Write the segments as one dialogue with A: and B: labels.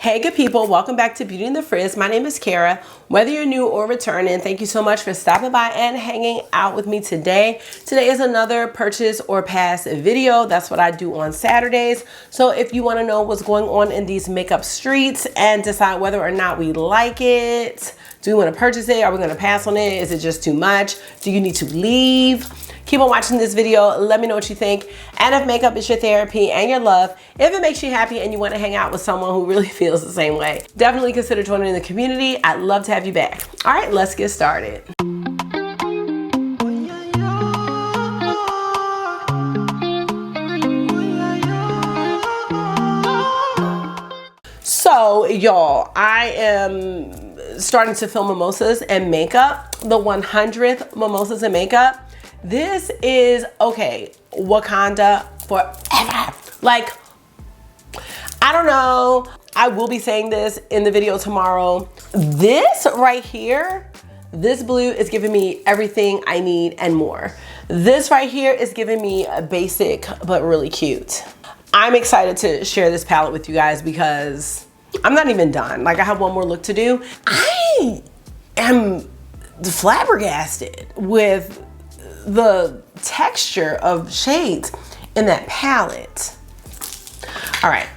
A: Hey good people, welcome back to Beauty and the Frizz. My name is Cara. Whether you're new or returning, thank you so much for stopping by and hanging out with me today. Today is another purchase or pass video. That's what I do on Saturdays. So if you want to know what's going on in these makeup streets and decide whether or not we like it, do we want to purchase it? Are we going to pass on it? Is it just too much? Do you need to leave? Keep on watching this video. Let me know what you think. And if makeup is your therapy and your love, if it makes you happy and you want to hang out with someone who really feels the same way, definitely consider joining the community. I'd love to have you back. All right, let's get started. So y'all, I am starting to film mimosas and makeup, the 100th mimosas and makeup. This is, okay, Wakanda forever. Like, I don't know. I will be saying this in the video tomorrow. This right here, this blue is giving me everything I need and more. This right here is giving me a basic but really cute. I'm excited to share this palette with you guys because I'm not even done. Like, I have one more look to do. I am flabbergasted with the texture of shades in that palette. All right,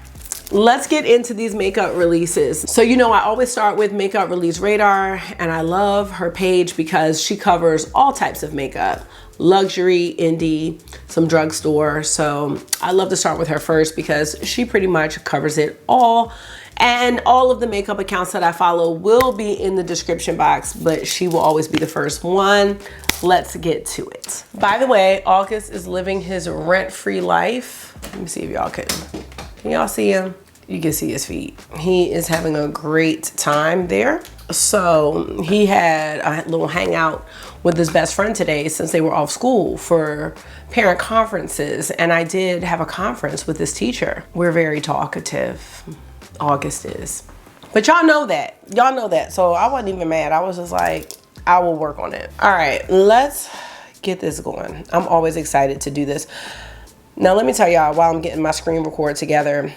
A: let's get into these makeup releases. So you know I always start with Makeup Release Radar, and I love her page because she covers all types of makeup. Luxury, indie, some drugstore. So I love to start with her first because she pretty much covers it all. And all of the makeup accounts that I follow will be in the description box, but she will always be the first one. Let's get to it. By the way, August is living his rent-free life. Let me see if y'all can y'all see him? You can see his feet. He is having a great time there. So he had a little hangout with his best friend today since they were off school for parent conferences. And I did have a conference with this teacher. We're very talkative. August is. But y'all know that. Y'all know that. So I wasn't even mad. I was just like, I will work on it. All right, let's get this going. I'm always excited to do this. Now let me tell y'all, while I'm getting my screen record together,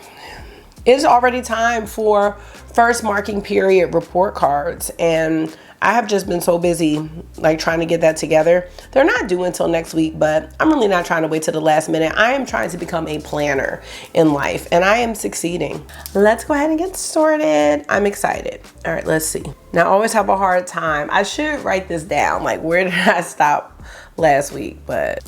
A: it's already time for first marking period report cards. And I have just been so busy like trying to get that together. They're not due until next week, but I'm really not trying to wait till the last minute. I am trying to become a planner in life and I am succeeding. Let's go ahead and get started. I'm excited. All right, let's see. Now I always have a hard time. I should write this down. Like, where did I stop last week? But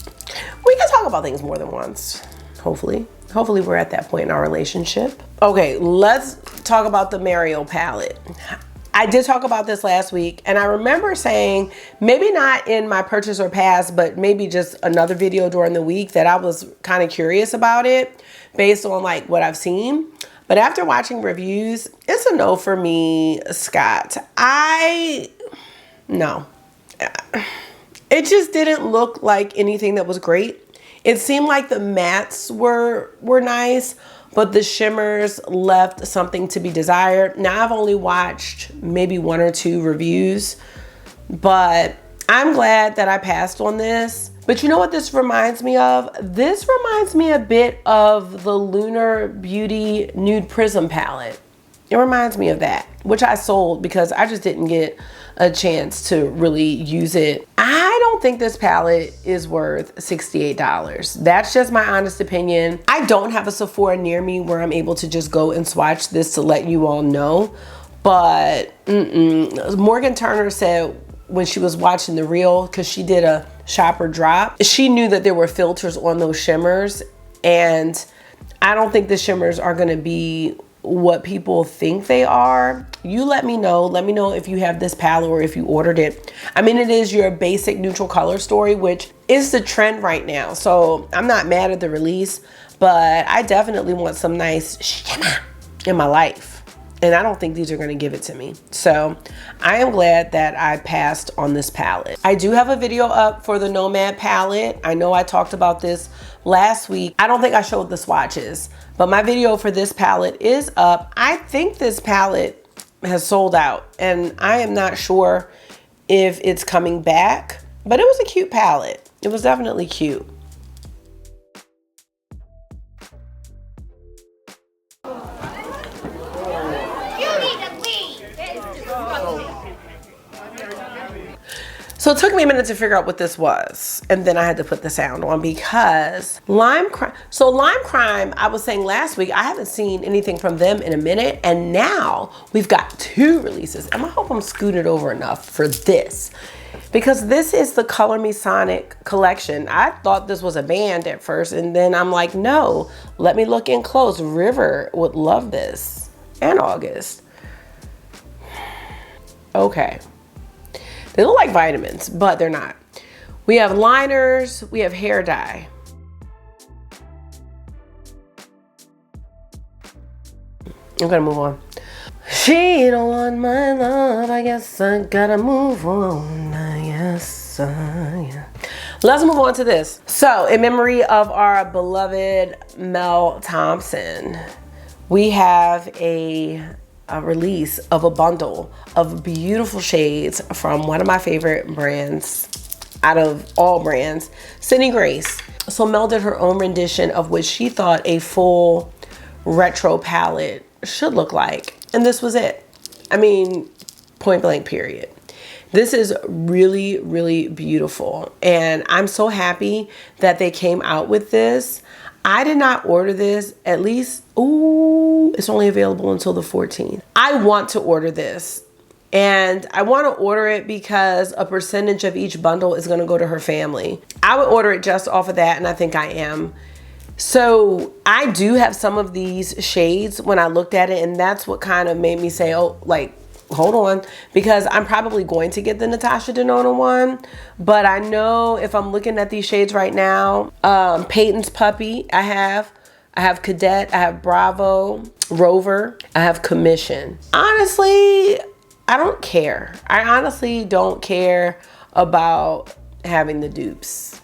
A: we can talk about things more than once, hopefully. Hopefully we're at that point in our relationship. Okay, let's talk about the Mario palette. I did talk about this last week and I remember saying, maybe not in my purchase or pass, but maybe just another video during the week, that I was kind of curious about it based on like what I've seen. But after watching reviews, it's a no for me, Scott. No. It just didn't look like anything that was great. It seemed like the mattes were nice, but the shimmers left something to be desired. Now I've only watched maybe 1 or 2 reviews, but I'm glad that I passed on this. But you know what this reminds me of? This reminds me a bit of the Lunar Beauty Nude Prism palette. It reminds me of that, which I sold because I just didn't get a chance to really use it. I don't think this palette is worth $68. That's just my honest opinion. I don't have a Sephora near me where I'm able to just go and swatch this to let you all know. But Morgan Turner said when she was watching the reel, because she did a shopper drop, she knew that there were filters on those shimmers. And I don't think the shimmers are gonna be what people think they are. You let me know if you have this palette or if you ordered it. I mean, it is your basic neutral color story, which is the trend right now. So I'm not mad at the release, but I definitely want some nice shimmer in my life. And I don't think these are gonna give it to me. So I am glad that I passed on this palette. I do have a video up for the Nomad palette. I know I talked about this last week. I don't think I showed the swatches, but my video for this palette is up. I think this palette has sold out and I am not sure if it's coming back, but it was a cute palette. It was definitely cute. So it took me a minute to figure out what this was. And then I had to put the sound on because Lime Crime. So Lime Crime, I was saying last week, I haven't seen anything from them in a minute. And now we've got 2 releases. And I hope I'm scooted over enough for this. Because this is the Color Me Sonic collection. I thought this was a band at first. And then I'm like, no, let me look in close. River would love this. And August. Okay. They look like vitamins, but they're not. We have liners, we have hair dye. I'm gonna move on. She don't want my love, I guess I gotta move on. Yeah. Let's move on to this. So, in memory of our beloved Mel Thompson, we have a release of a bundle of beautiful shades from one of my favorite brands out of all brands, Sydney Grace. So Mel did her own rendition of what she thought a full retro palette should look like. And this was it. I mean, point blank period. This is really, really beautiful. And I'm so happy that they came out with this. I did not order this, at least, ooh, it's only available until the 14th. I want to order this. And I want to order it because a percentage of each bundle is going to go to her family. I would order it just off of that, and I think I am. So I do have some of these shades when I looked at it, and that's what kind of made me say, oh, like, hold on, because I'm probably going to get the Natasha Denona one. But I know if I'm looking at these shades right now, Peyton's Puppy, I have Cadet, I have Bravo, Rover, I have Commission. Honestly, I don't care. I honestly don't care about having the dupes.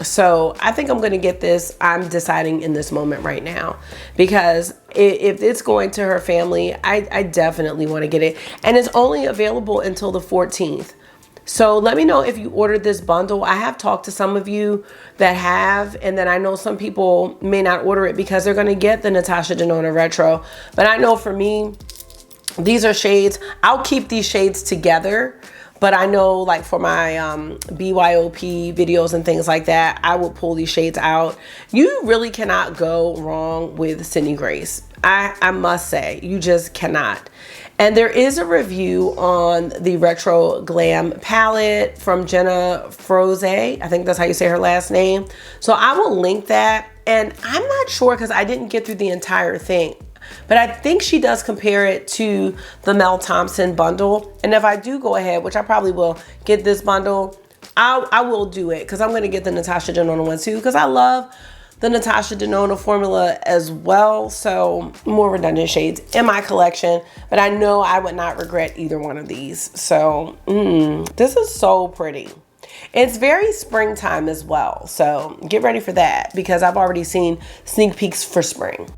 A: So I think I'm going to get this. I'm deciding in this moment right now because if it's going to her family, I definitely want to get it. And it's only available until the 14th. So let me know if you ordered this bundle. I have talked to some of you that have, and then I know some people may not order it because they're going to get the Natasha Denona Retro. But I know for me, these are shades. I'll keep these shades together. But I know, like, for my BYOP videos and things like that, I will pull these shades out. You really cannot go wrong with Sydney Grace. I must say, you just cannot. And there is a review on the Retro Glam palette from Jenna Froze. I think that's how you say her last name. So I will link that. And I'm not sure because I didn't get through the entire thing. But I think she does compare it to the Mel Thompson bundle. And if I do go ahead, which I probably will get this bundle, I will do it because I'm going to get the Natasha Denona one too because I love the Natasha Denona formula as well. So more redundant shades in my collection. But I know I would not regret either one of these. So this is so pretty. It's very springtime as well. So get ready for that because I've already seen sneak peeks for spring.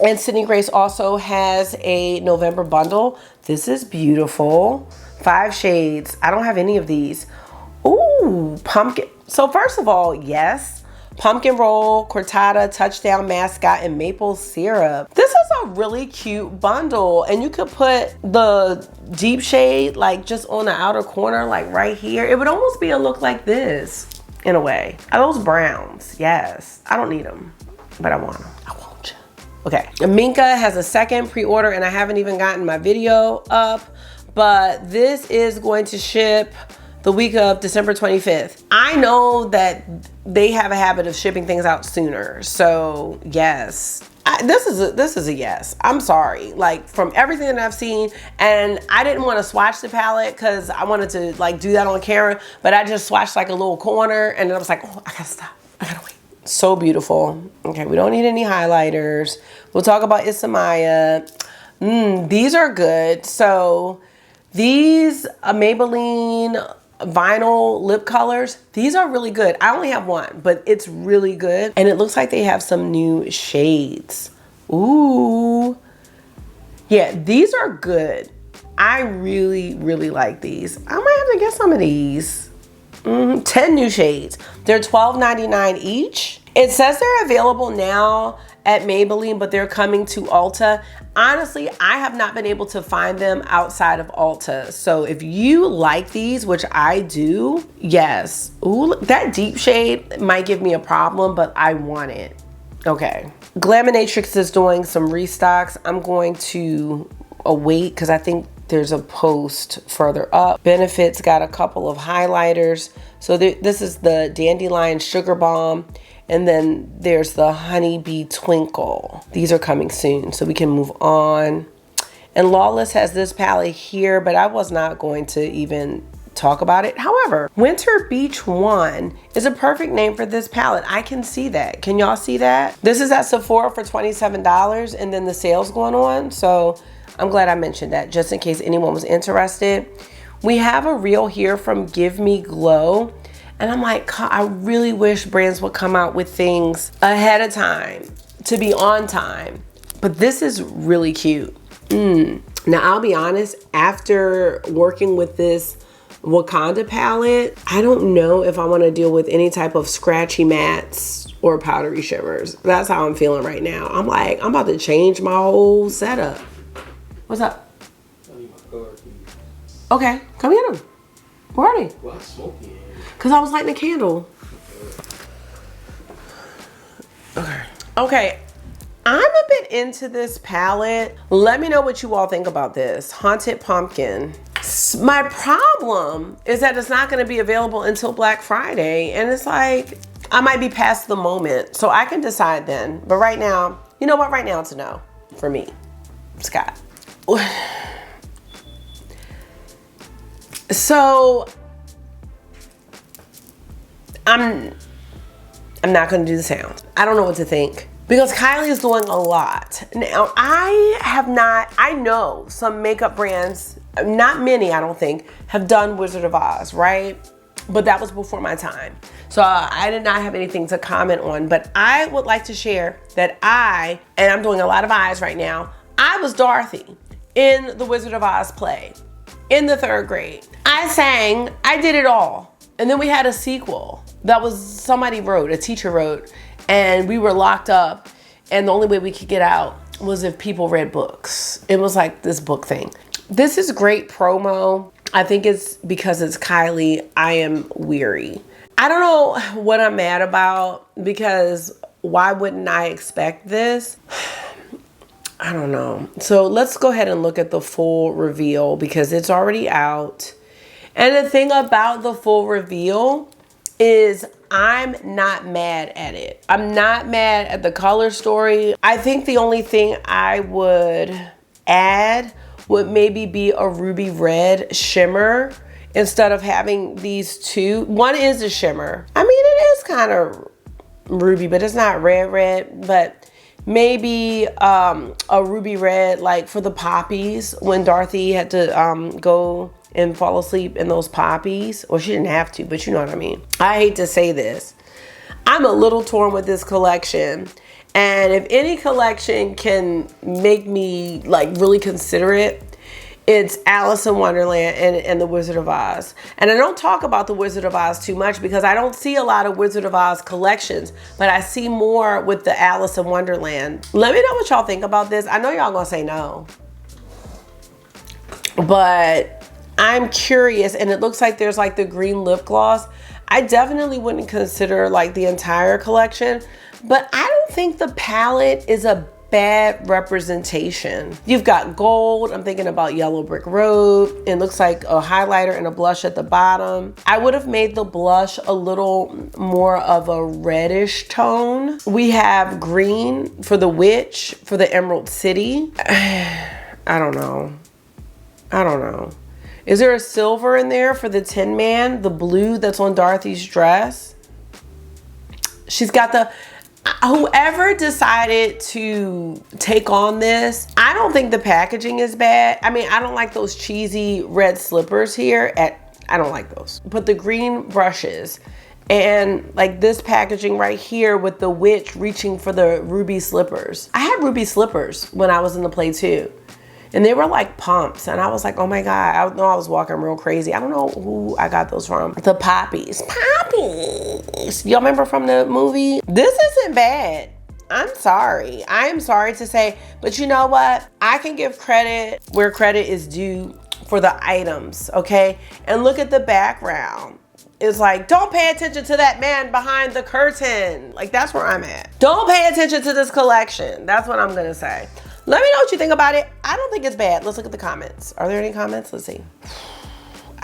A: And Sydney Grace also has a November bundle. This is beautiful. 5 shades. I don't have any of these. Ooh, pumpkin. So first of all, yes. Pumpkin roll, cortada, touchdown mascot, and maple syrup. This is a really cute bundle. And you could put the deep shade like just on the outer corner, like right here. It would almost be a look like this in a way. Are those browns? Yes. I don't need them, but I want them. Okay, Minka has a second pre-order and I haven't even gotten my video up, but this is going to ship the week of December 25th. I know that they have a habit of shipping things out sooner, so yes. This is a yes. I'm sorry. Like from everything that I've seen, and I didn't want to swatch the palette because I wanted to like do that on camera, but I just swatched like a little corner and then I was like, oh, I gotta stop. I gotta wait. So beautiful. Okay, we don't need any highlighters. We'll talk about Isamaya. These are good. So these Maybelline vinyl lip colors, these are really good. I only have one, but it's really good. And it looks like they have some new shades. Ooh. Yeah, these are good. I really, really like these. I might have to get some of these. 10 new shades. They're $12.99 each. It says they're available now at Maybelline, but they're coming to Ulta. Honestly, I have not been able to find them outside of Ulta. So if you like these, which I do, yes. Ooh, that deep shade might give me a problem, but I want it. Okay. Glaminatrix is doing some restocks. I'm going to await because I think there's a post further up. Benefits got a couple of highlighters. So this is the Dandelion Sugar Bomb. And then there's the Honeybee Twinkle. These are coming soon, so we can move on. And Lawless has this palette here, but I was not going to even talk about it. However, Winter Beach 1 is a perfect name for this palette. I can see that. Can y'all see that? This is at Sephora for $27, and then the sale's going on. So I'm glad I mentioned that, just in case anyone was interested. We have a reel here from Give Me Glow. And I'm like, I really wish brands would come out with things ahead of time to be on time. But this is really cute. Now, I'll be honest, after working with this Wakanda palette, I don't know if I want to deal with any type of scratchy mattes or powdery shimmers. That's how I'm feeling right now. I'm like, I'm about to change my whole setup. What's up?
B: I need my card, please.
A: Okay, come get them. Where are they?
B: Well, I smoke it.
A: Because I was lighting a candle. Okay. I'm a bit into this palette. Let me know what you all think about this. Haunted Pumpkin. My problem is that it's not going to be available until Black Friday. And it's like, I might be past the moment. So I can decide then. But right now, you know what? Right now it's a no for me. Scott. So I'm not gonna do the sound. I don't know what to think because Kylie is doing a lot. Now, I know some makeup brands, not many I don't think, have done Wizard of Oz, right? But that was before my time. So I did not have anything to comment on, but I would like to share that and I'm doing a lot of eyes right now, I was Dorothy in the Wizard of Oz play in the 3rd grade. I sang, I did it all. And then we had a sequel that was somebody wrote, a teacher wrote, and we were locked up. And the only way we could get out was if people read books. It was like this book thing. This is great promo. I think it's because it's Kylie. I am weary. I don't know what I'm mad about because why wouldn't I expect this? I don't know. So let's go ahead and look at the full reveal because it's already out. And the thing about the full reveal is I'm not mad at it. I'm not mad at the color story. I think the only thing I would add would maybe be a ruby red shimmer instead of having these two. One is a shimmer. I mean, it is kind of ruby, but it's not red, but maybe a ruby red, like for the poppies when Dorothy had to go and fall asleep in those poppies. Well, she didn't have to, but you know what I mean. I hate to say this. I'm a little torn with this collection. And if any collection can make me like really consider it, it's Alice in Wonderland and the Wizard of Oz. And I don't talk about the Wizard of Oz too much because I don't see a lot of Wizard of Oz collections, but I see more with the Alice in Wonderland. Let me know what y'all think about this. I know y'all gonna say no, but I'm curious, and it looks like there's like the green lip gloss. I definitely wouldn't consider like the entire collection, but I don't think the palette is a bad representation. You've got gold. I'm thinking about Yellow Brick Road. It looks like a highlighter and a blush at the bottom. I would have made the blush a little more of a reddish tone. We have green for the witch, for the Emerald City. I don't know. Is there a silver in there for the Tin Man? The blue that's on Dorothy's dress? She's got the... Whoever decided to take on this, I don't think the packaging is bad. I mean, I don't like those cheesy red slippers here. I don't like those. But the green brushes and like this packaging right here with the witch reaching for the ruby slippers. I had ruby slippers when I was in the play too. And they were like pumps. And I was like, oh my God, I know I was walking real crazy. I don't know who I got those from. The poppies. Poppies. Y'all remember from the movie? This isn't bad. I'm sorry. I am sorry to say, but you know what? I can give credit where credit is due for the items, okay? And look at the background. It's like, don't pay attention to that man behind the curtain. Like, that's where I'm at. Don't pay attention to this collection. That's what I'm gonna say. Let me know what you think about it. I don't think it's bad. Let's look at the comments. Are there any comments? Let's see.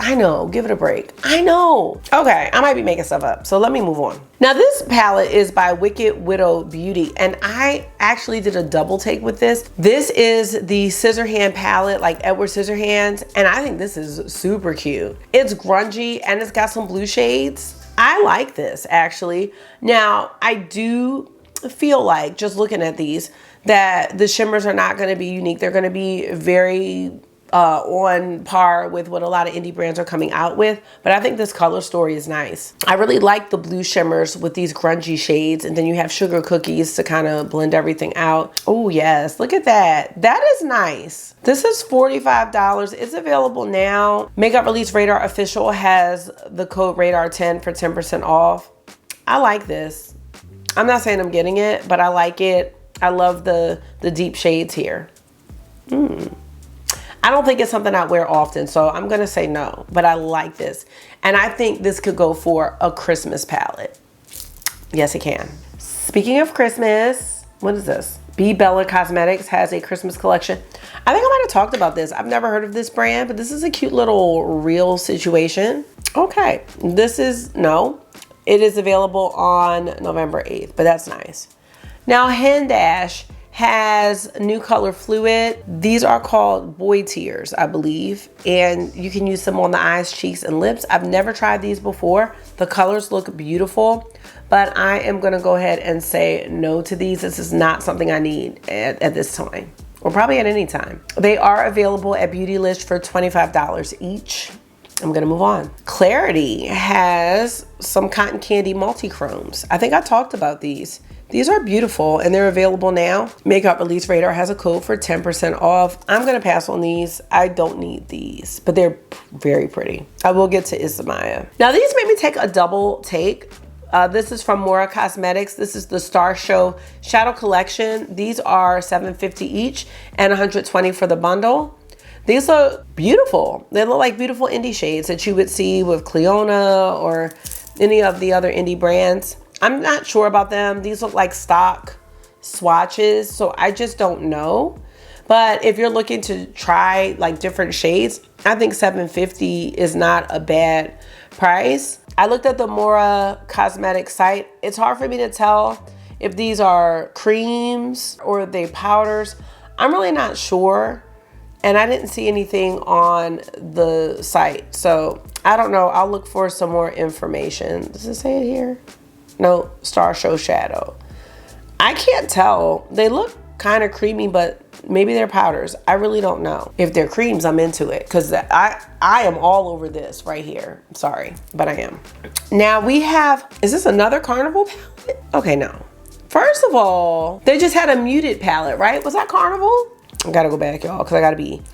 A: I know, give it a break. I know. Okay, I might be making stuff up, so let me move on. Now this palette is by Wicked Widow Beauty, and I actually did a double take with this. This is the Scissorhand palette, like Edward Scissorhands, and I think this is super cute. It's grungy and it's got some blue shades. I like this actually. Now, I do feel like, just looking at these, that the shimmers are not gonna be unique. They're gonna be very on par with what a lot of indie brands are coming out with, but I think this color story is nice. I really like the blue shimmers with these grungy shades, and then you have sugar cookies to kind of blend everything out. Oh yes, look at that. That is nice. This is $45. It's available now. Makeup Release Radar Official has the code RADAR10 for 10% off. I like this. I'm not saying I'm getting it, but I like it. I love the deep shades here. I don't think it's something I wear often, so I'm gonna say no, but I like this. And I think this could go for a Christmas palette. Yes, it can. Speaking of Christmas, what is this? B Bella Cosmetics has a Christmas collection. I think I might have talked about this. I've never heard of this brand, but this is a cute little reel situation. Okay, this is, no, it is available on November 8th, but that's nice. Now Hen Dash has new color fluid. These are called Boy Tears, I believe, and you can use them on the eyes, cheeks, and lips. I've never tried these before. The colors look beautiful, but I am gonna go ahead and say no to these. This is not something I need at this time, or probably at any time. They are available at Beautylist for $25 each. I'm gonna move on. Clarity has some cotton candy multi-chromes. I think I talked about these. These are beautiful and they're available now. Makeup Release Radar has a code for 10% off. I'm gonna pass on these. I don't need these, but they're very pretty. I will get to Isamaya. Now these made me take a double take. This is from Mora Cosmetics. This is the Star Show Shadow Collection. These are $7.50 each and $120 for the bundle. These look beautiful. They look like beautiful indie shades that you would see with Cleona or any of the other indie brands. I'm not sure about them. These look like stock swatches, so I just don't know. But if you're looking to try like different shades, I think $7.50 is not a bad price. I looked at the Mora Cosmetics site. It's hard for me to tell if these are creams or they powders. I'm really not sure. And I didn't see anything on the site. So I don't know. I'll look for some more information. Does it say it here? No, Star Show Shadow. I can't tell. They look kind of creamy, but maybe they're powders. I really don't know. If they're creams, I'm into it because I am all over this right here. Sorry, but I am. Now we have, is this another Carnival palette? Okay, no. First of all, they just had a muted palette, right? Was that Carnival? I gotta go back, y'all, because I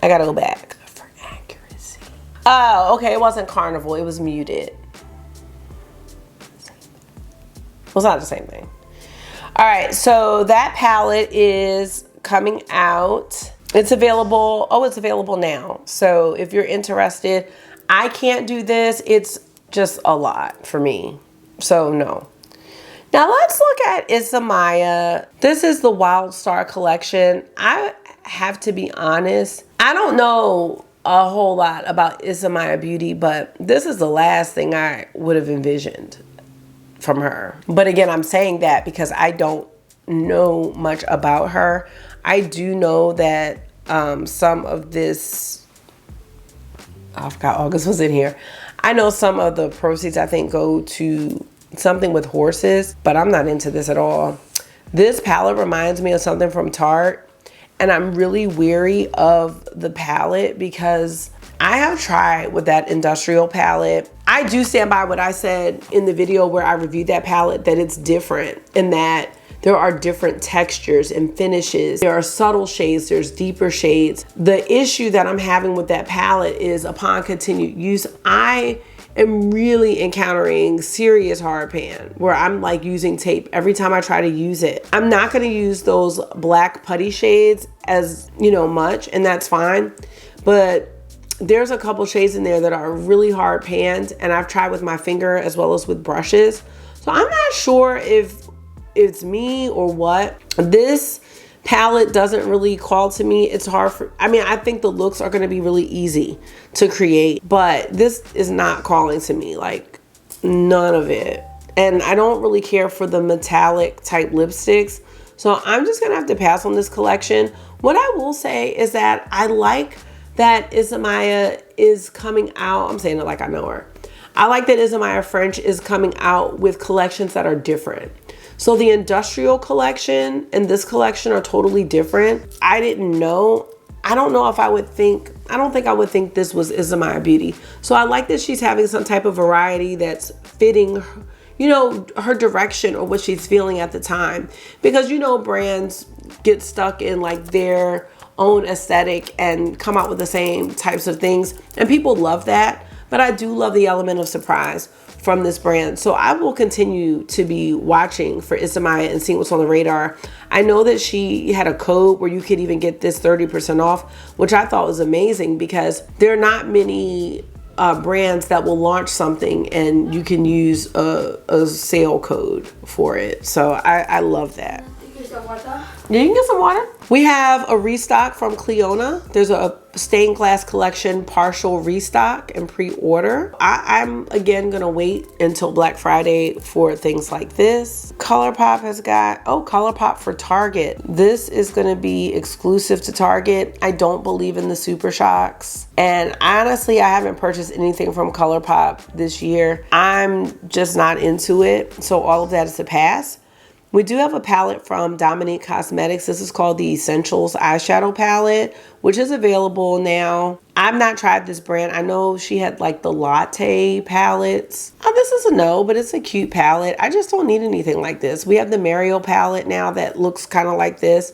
A: gotta go back for accuracy. Oh, okay, it wasn't Carnival, it was muted. Well, it's not the same thing. All right, so that palette is coming out. It's available, oh, it's available now. So if you're interested, I can't do this. It's just a lot for me, so no. Now let's look at Isamaya. This is the Wild Star collection. I have to be honest, I don't know a whole lot about Isamaya Beauty, but this is the last thing I would have envisioned from her. But again, I'm saying that because I don't know much about her. I do know that some of this, I forgot August was in here. I know some of the proceeds I think go to something with horses, but I'm not into this at all. This palette reminds me of something from Tarte, and I'm really weary of the palette because I have tried with that industrial palette. I do stand by what I said in the video where I reviewed that palette, that it's different in that there are different textures and finishes. There are subtle shades, there's deeper shades. The issue that I'm having with that palette is upon continued use, I am really encountering serious hard pan where I'm like using tape every time I try to use it. I'm not going to use those black putty shades as, you know, much, and that's fine. But there's a couple shades in there that are really hard panned, and I've tried with my finger as well as with brushes. So I'm not sure if it's me or what. This palette doesn't really call to me. It's hard for, I mean, I think the looks are going to be really easy to create, but this is not calling to me, like none of it. And I don't really care for the metallic type lipsticks. So I'm just going to have to pass on this collection. What I will say is that I like that Isamaya is coming out. I'm saying it like I know her. I like that Isamaya French is coming out with collections that are different. So the industrial collection and this collection are totally different. I didn't know. I don't know if I would think, I don't think I would think this was Isamaya Beauty. So I like that she's having some type of variety that's fitting, you know, her direction or what she's feeling at the time. Because, you know, brands get stuck in like their own aesthetic and come out with the same types of things. And people love that. But I do love the element of surprise from this brand. So I will continue to be watching for Isamaya and seeing what's on the radar. I know that she had a code where you could even get this 30% off, which I thought was amazing because there are not many brands that will launch something and you can use a sale code for it. So I love that. Yeah, you can get some water. We have a restock from Cleona. There's a stained glass collection partial restock and pre-order. I'm again gonna wait until Black Friday for things like this. ColourPop has got, oh, ColourPop for Target. This is gonna be exclusive to Target. I don't believe in the Super Shocks. And honestly, I haven't purchased anything from ColourPop this year. I'm just not into it. So all of that is a pass. We do have a palette from Dominique Cosmetics. This is called the Essentials Eyeshadow Palette, which is available now. I've not tried this brand. I know she had like the latte palettes. Oh, this is a no, but it's a cute palette. I just don't need anything like this. We have the Mario palette now that looks kind of like this.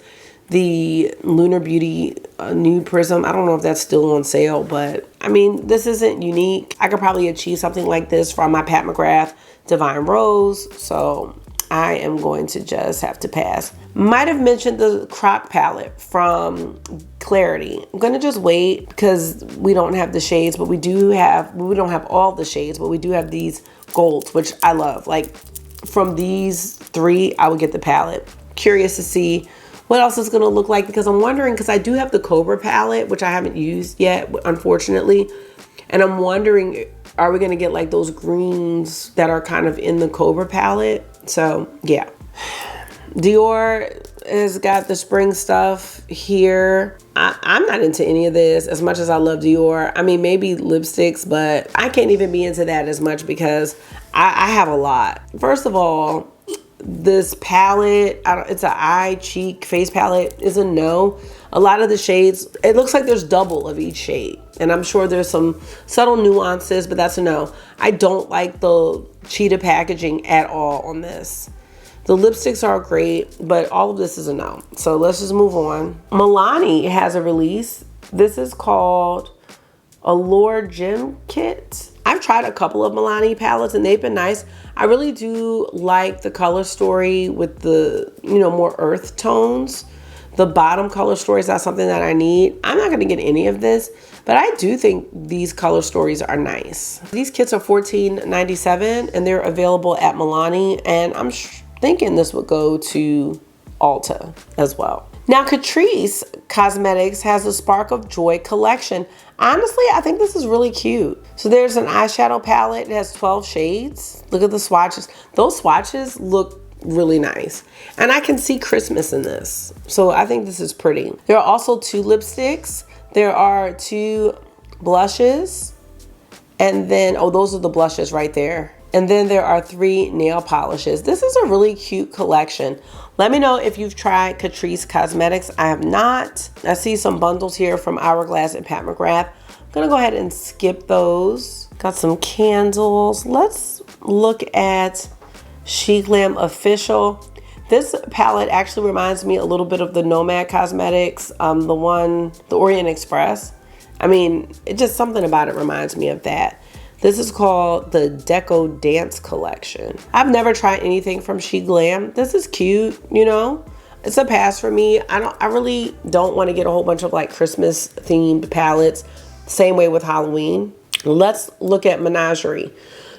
A: The Lunar Beauty Nude Prism. I don't know if that's still on sale, but I mean, this isn't unique. I could probably achieve something like this from my Pat McGrath Divine Rose. So I am going to just have to pass. Might have mentioned the Croc palette from Clarity. I'm gonna just wait because we don't have the shades, but we don't have all the shades, but we do have these golds, which I love. Like from these three, I would get the palette. Curious to see what else it's gonna look like because I'm wondering, because I do have the Cobra palette, which I haven't used yet, unfortunately. And I'm wondering, are we gonna get like those greens that are kind of in the Cobra palette? So yeah, Dior has got the spring stuff here. I'm not into any of this as much as I love Dior. I mean, maybe lipsticks, but I can't even be into that as much because I have a lot. First of all, this palette, it's an eye, cheek, face palette, is a no. A lot of the shades, it looks like there's double of each shade. And I'm sure there's some subtle nuances, but that's a no. I don't like the cheetah packaging at all on this. The lipsticks are great, but all of this is a no. So let's just move on. Milani has a release. This is called Allure Gem Kit. I've tried a couple of Milani palettes and they've been nice. I really do like the color story with the, you know, more earth tones. The bottom color story is not something that I need. I'm not gonna get any of this, but I do think these color stories are nice. These kits are $14.97 and they're available at Milani, and I'm thinking this would go to Ulta as well. Now, Catrice Cosmetics has a Spark of Joy collection. Honestly, I think this is really cute. So there's an eyeshadow palette. It has 12 shades. Look at the swatches. Those swatches look really nice. And I can see Christmas in this. So I think this is pretty. There are also 2 lipsticks. There are 2 blushes. And then, oh, those are the blushes right there. And then there are 3 nail polishes. This is a really cute collection. Let me know if you've tried Catrice Cosmetics. I have not. I see some bundles here from Hourglass and Pat McGrath. I'm gonna go ahead and skip those. Got some candles. Let's look at Chic Glam Official. This palette actually reminds me a little bit of the Nomad Cosmetics, the Orient Express. I mean, it just something about it reminds me of that. This is called the Deco Dance Collection. I've never tried anything from She Glam. This is cute, you know? It's a pass for me. I really don't want to get a whole bunch of like Christmas themed palettes. Same way with Halloween. Let's look at Menagerie.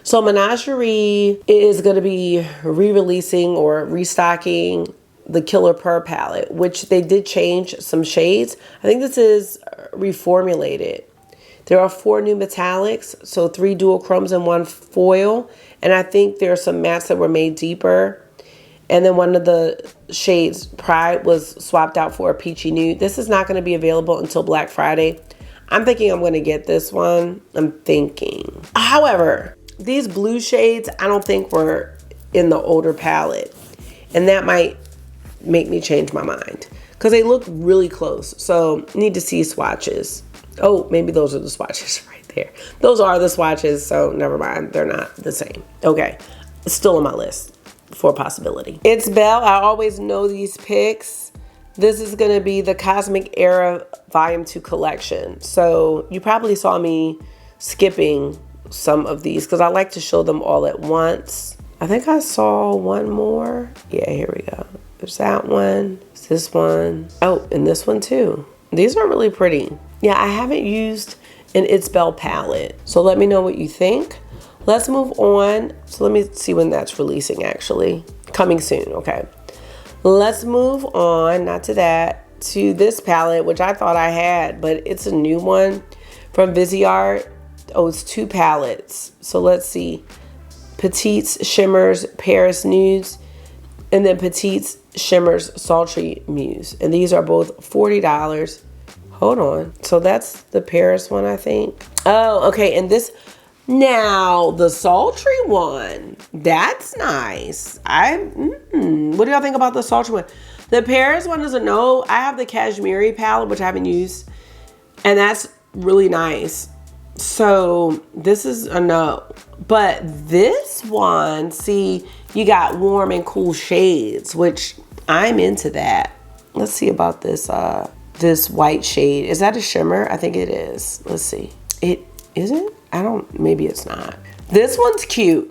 A: So Menagerie is going to be re-releasing or restocking the Killer Purr palette, which they did change some shades. I think this is reformulated. There are 4 new metallics, so 3 dual chromes and 1 foil. And I think there are some mattes that were made deeper. And then one of the shades, Pride, was swapped out for a peachy nude. This is not going to be available until Black Friday. I'm thinking I'm going to get this one. I'm thinking. However, these blue shades, I don't think were in the older palette. And that might make me change my mind. Because they look really close. So, need to see swatches. Oh, maybe those are the swatches right there. Those are the swatches, so never mind. They're not the same. Okay, it's still on my list for a possibility. It's Belle. I always know these picks. This is going to be the Cosmic Era Volume 2 collection. So you probably saw me skipping some of these because I like to show them all at once. I think I saw one more. Yeah, here we go. There's that one. There's this one. Oh, and this one too. These are really pretty. Yeah, I haven't used an It's Belle palette. So let me know what you think. Let's move on. So let me see when that's releasing actually. Coming soon, okay. Let's move on, not to that, to this palette, which I thought I had, but it's a new one from Viseart. Oh, it's 2 palettes. So let's see. Petites Shimmers Paris Nudes, and then Petites Shimmers Sultry Muse. And these are both $40. Hold on. So that's the Paris one, I think. Oh, okay. And this, now the sultry one, that's nice. What do y'all think about the sultry one? The Paris one is a no. I have the Cashmere palette, which I haven't used, and that's really nice. So this is a no. But this one, see, you got warm and cool shades, which I'm into that. Let's see about this this white shade. Is that a shimmer? I think it is. Let's see. Is it? I don't, maybe it's not. This one's cute.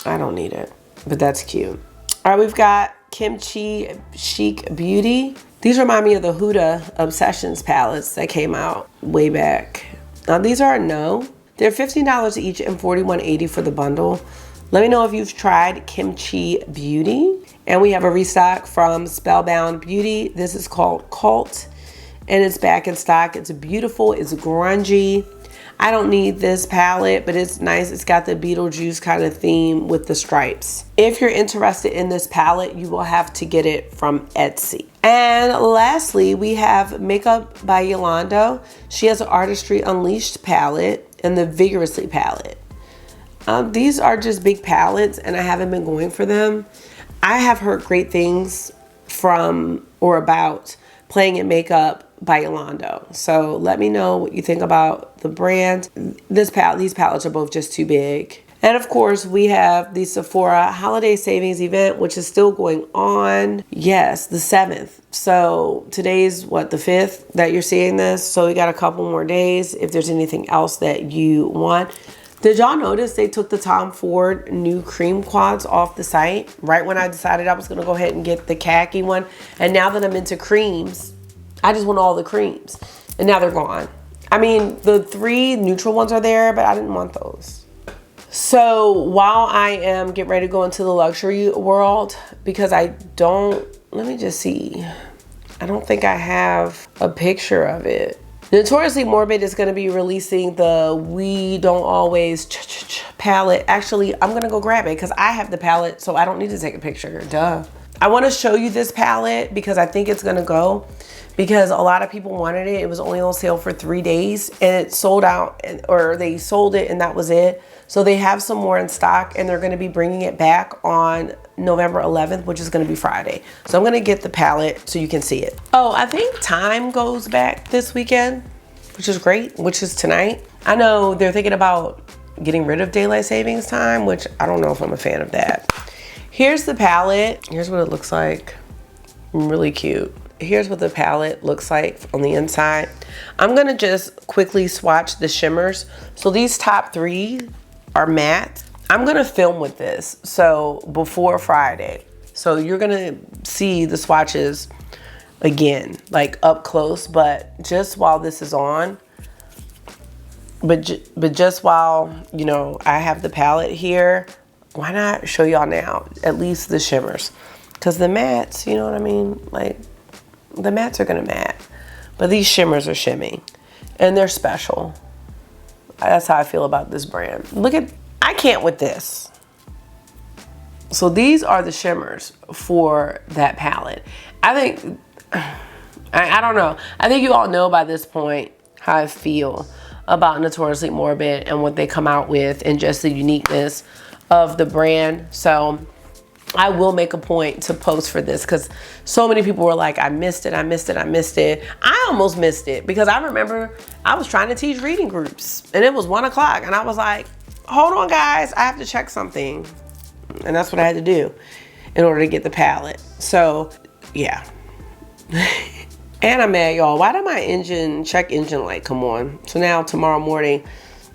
A: I don't need it, but that's cute. All right, we've got Kimchi Chic Beauty. These remind me of the Huda Obsessions palettes that came out way back. Now these are a no. They're $15 each and $41.80 for the bundle. Let me know if you've tried Kimchi Beauty. And we have a restock from Spellbound Beauty. This is called Cult, and it's back in stock. It's beautiful. It's grungy. I don't need this palette, but it's nice. It's got the Beetlejuice kind of theme with the stripes. If you're interested in this palette, you will have to get it from Etsy. And lastly, we have Makeup by Yolanda. She has an Artistry Unleashed palette and the Vigorously palette. These are just big palettes, and I haven't been going for them. I have heard great things from or about Playing in Makeup by Yolanda. So let me know what you think about the brand. These palettes are both just too big. And of course, we have the Sephora Holiday Savings event, which is still going on. Yes, the 7th. So today's what, the 5th that you're seeing this? So we got a couple more days if there's anything else that you want. Did y'all notice they took the Tom Ford new cream quads off the site right when I decided I was going to go ahead and get the khaki one? And now that I'm into creams, I just want all the creams. And now they're gone. I mean, the 3 neutral ones are there, but I didn't want those. So while I am getting ready to go into the luxury world, because I don't, let me just see. I don't think I have a picture of it. Notoriously Morbid is going to be releasing the We Don't Always palette. Actually, I'm going to go grab it because I have the palette, so I don't need to take a picture. Duh. I want to show you this palette because I think it's going to go, because a lot of people wanted it. It was only on sale for 3 days and it sold out, or they sold it and that was it. So they have some more in stock, and they're going to be bringing it back on November 11th, which is going to be Friday. So I'm going to get the palette so you can see it. Oh, I think Time goes back this weekend, which is great, which is tonight. I know they're thinking about getting rid of daylight savings time, which I don't know if I'm a fan of that. Here's the palette. Here's what it looks like. Really cute. Here's what the palette looks like on the inside. I'm going to just quickly swatch the shimmers. So these top 3 are matte. I'm gonna film with this, so before Friday. So you're gonna see the swatches again, like up close, but just while this is on, but just while, you know, I have the palette here, why not show y'all now, at least the shimmers? Because the mattes, you know what I mean? Like, the mattes are gonna matte, but these shimmers are shimmy, and they're special. That's how I feel about this brand. Look at, I can't with this. So these are the shimmers for that palette. I think, I don't know. I think you all know by this point how I feel about Notoriously Morbid and what they come out with and just the uniqueness of the brand. So I will make a point to post for this because so many people were like, I missed it, I missed it, I missed it. I almost missed it because I remember I was trying to teach reading groups and it was 1 o'clock and I was like, hold on guys, I have to check something. And that's what I had to do in order to get the palette. So yeah. And I'm mad, y'all. Why did my check engine light come on? So now tomorrow morning,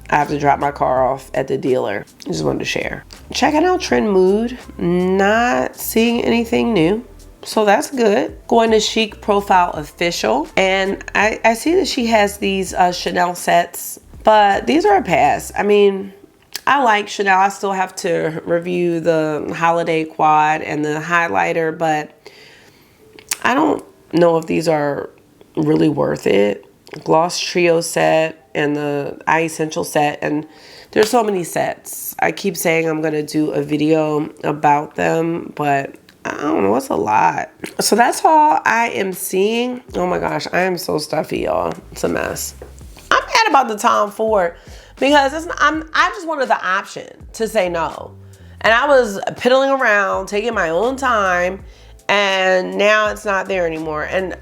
A: I have to drop my car off at the dealer. I just wanted to share. Checking out Trend Mood. Not seeing anything new. So that's good. Going to Chic Profile Official. And I see that she has these Chanel sets. But these are a pass. I mean, I like Chanel. I still have to review the Holiday Quad and the highlighter. But I don't know if these are really worth it. Gloss Trio set and the Eye Essential set, and there's so many sets. I keep saying I'm gonna do a video about them, but I don't know, it's a lot. So that's all I am seeing. Oh my gosh, I am so stuffy, y'all. It's a mess. I'm mad about the Tom Ford because I just wanted the option to say no, and I was piddling around, taking my own time. And now it's not there anymore. And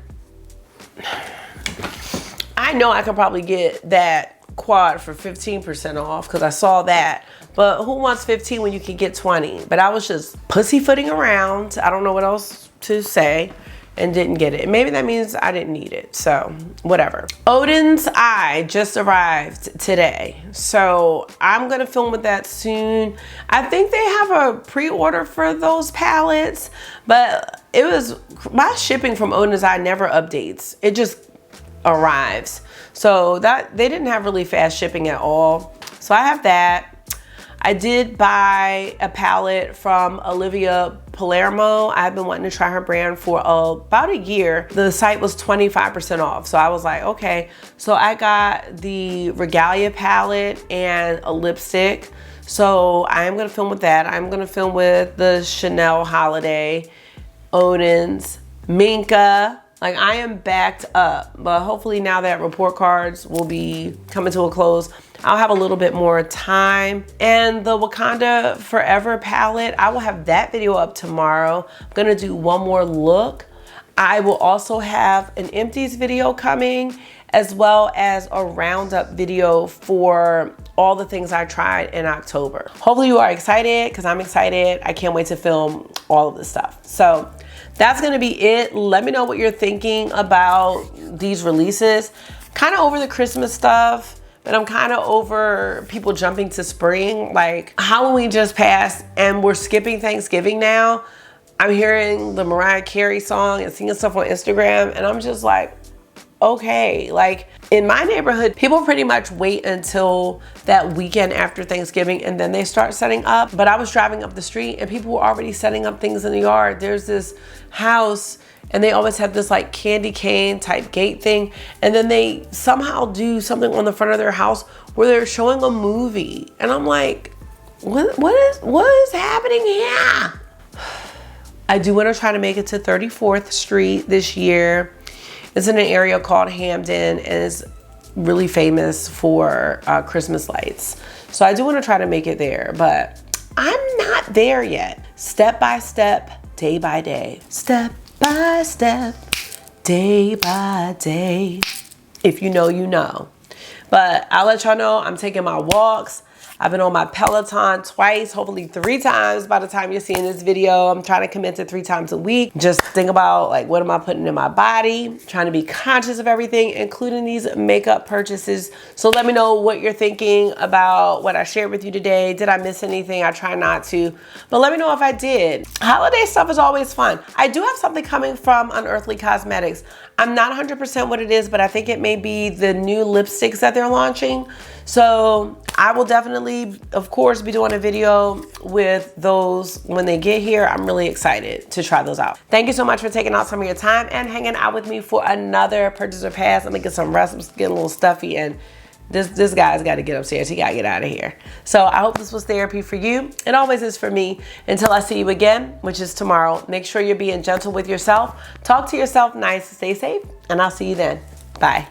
A: I know I could probably get that quad for 15% off because I saw that. But who wants 15 when you can get 20? But I was just pussyfooting around. I don't know what else to say and didn't get it. Maybe that means I didn't need it. So whatever. Odin's Eye just arrived today. So I'm going to film with that soon. I think they have a pre-order for those palettes, but it was, my shipping from Odin's Eye never updates. It just arrives. So that they didn't have really fast shipping at all. So I have that. I did buy a palette from Olivia Palermo. I've been wanting to try her brand for about a year. The site was 25% off. So I was like, okay. So I got the Regalia palette and a lipstick. So I'm gonna film with that. I'm gonna film with the Chanel Holiday, Odin's, Minka. Like, I am backed up, but hopefully now that report cards will be coming to a close, I'll have a little bit more time. And the Wakanda Forever palette, I will have that video up tomorrow. I'm gonna do one more look. I will also have an empties video coming, as well as a roundup video for all the things I tried in October. Hopefully you are excited, because I'm excited. I can't wait to film all of this stuff. So that's gonna be it. Let me know what you're thinking about these releases. Kind of over the Christmas stuff, but I'm kind of over people jumping to spring. Like, Halloween just passed and we're skipping Thanksgiving now. I'm hearing the Mariah Carey song and seeing stuff on Instagram, and I'm just like, okay. Like, in my neighborhood, people pretty much wait until that weekend after Thanksgiving and then they start setting up. But I was driving up the street and people were already setting up things in the yard. There's this house and they always have this like candy cane type gate thing. And then they somehow do something on the front of their house where they're showing a movie. And I'm like, what is happening here? I do want to try to make it to 34th Street this year. It's in an area called Hamden and it's really famous for Christmas lights. So I do want to try to make it there, but I'm not there yet. Step by step, day by day. Step by step, day by day. If you know, you know. But I'll let y'all know I'm taking my walks. I've been on my Peloton twice, hopefully 3 times by the time you're seeing this video. I'm trying to commit to 3 times a week. Just think about like, what am I putting in my body? Trying to be conscious of everything, including these makeup purchases. So let me know what you're thinking about what I shared with you today. Did I miss anything? I try not to, but let me know if I did. Holiday stuff is always fun. I do have something coming from Unearthly Cosmetics. I'm not 100% what it is, but I think it may be the new lipsticks that they're launching. So I will definitely, of course, be doing a video with those when they get here. I'm really excited to try those out. Thank you so much for taking out some of your time and hanging out with me for another purchase or pass. I'm gonna get some rest. I'm getting a little stuffy, and this guy's got to get upstairs. He got to get out of here. So I hope this was therapy for you. It always is for me. Until I see you again, which is tomorrow, make sure you're being gentle with yourself. Talk to yourself nice, stay safe, and I'll see you then. Bye.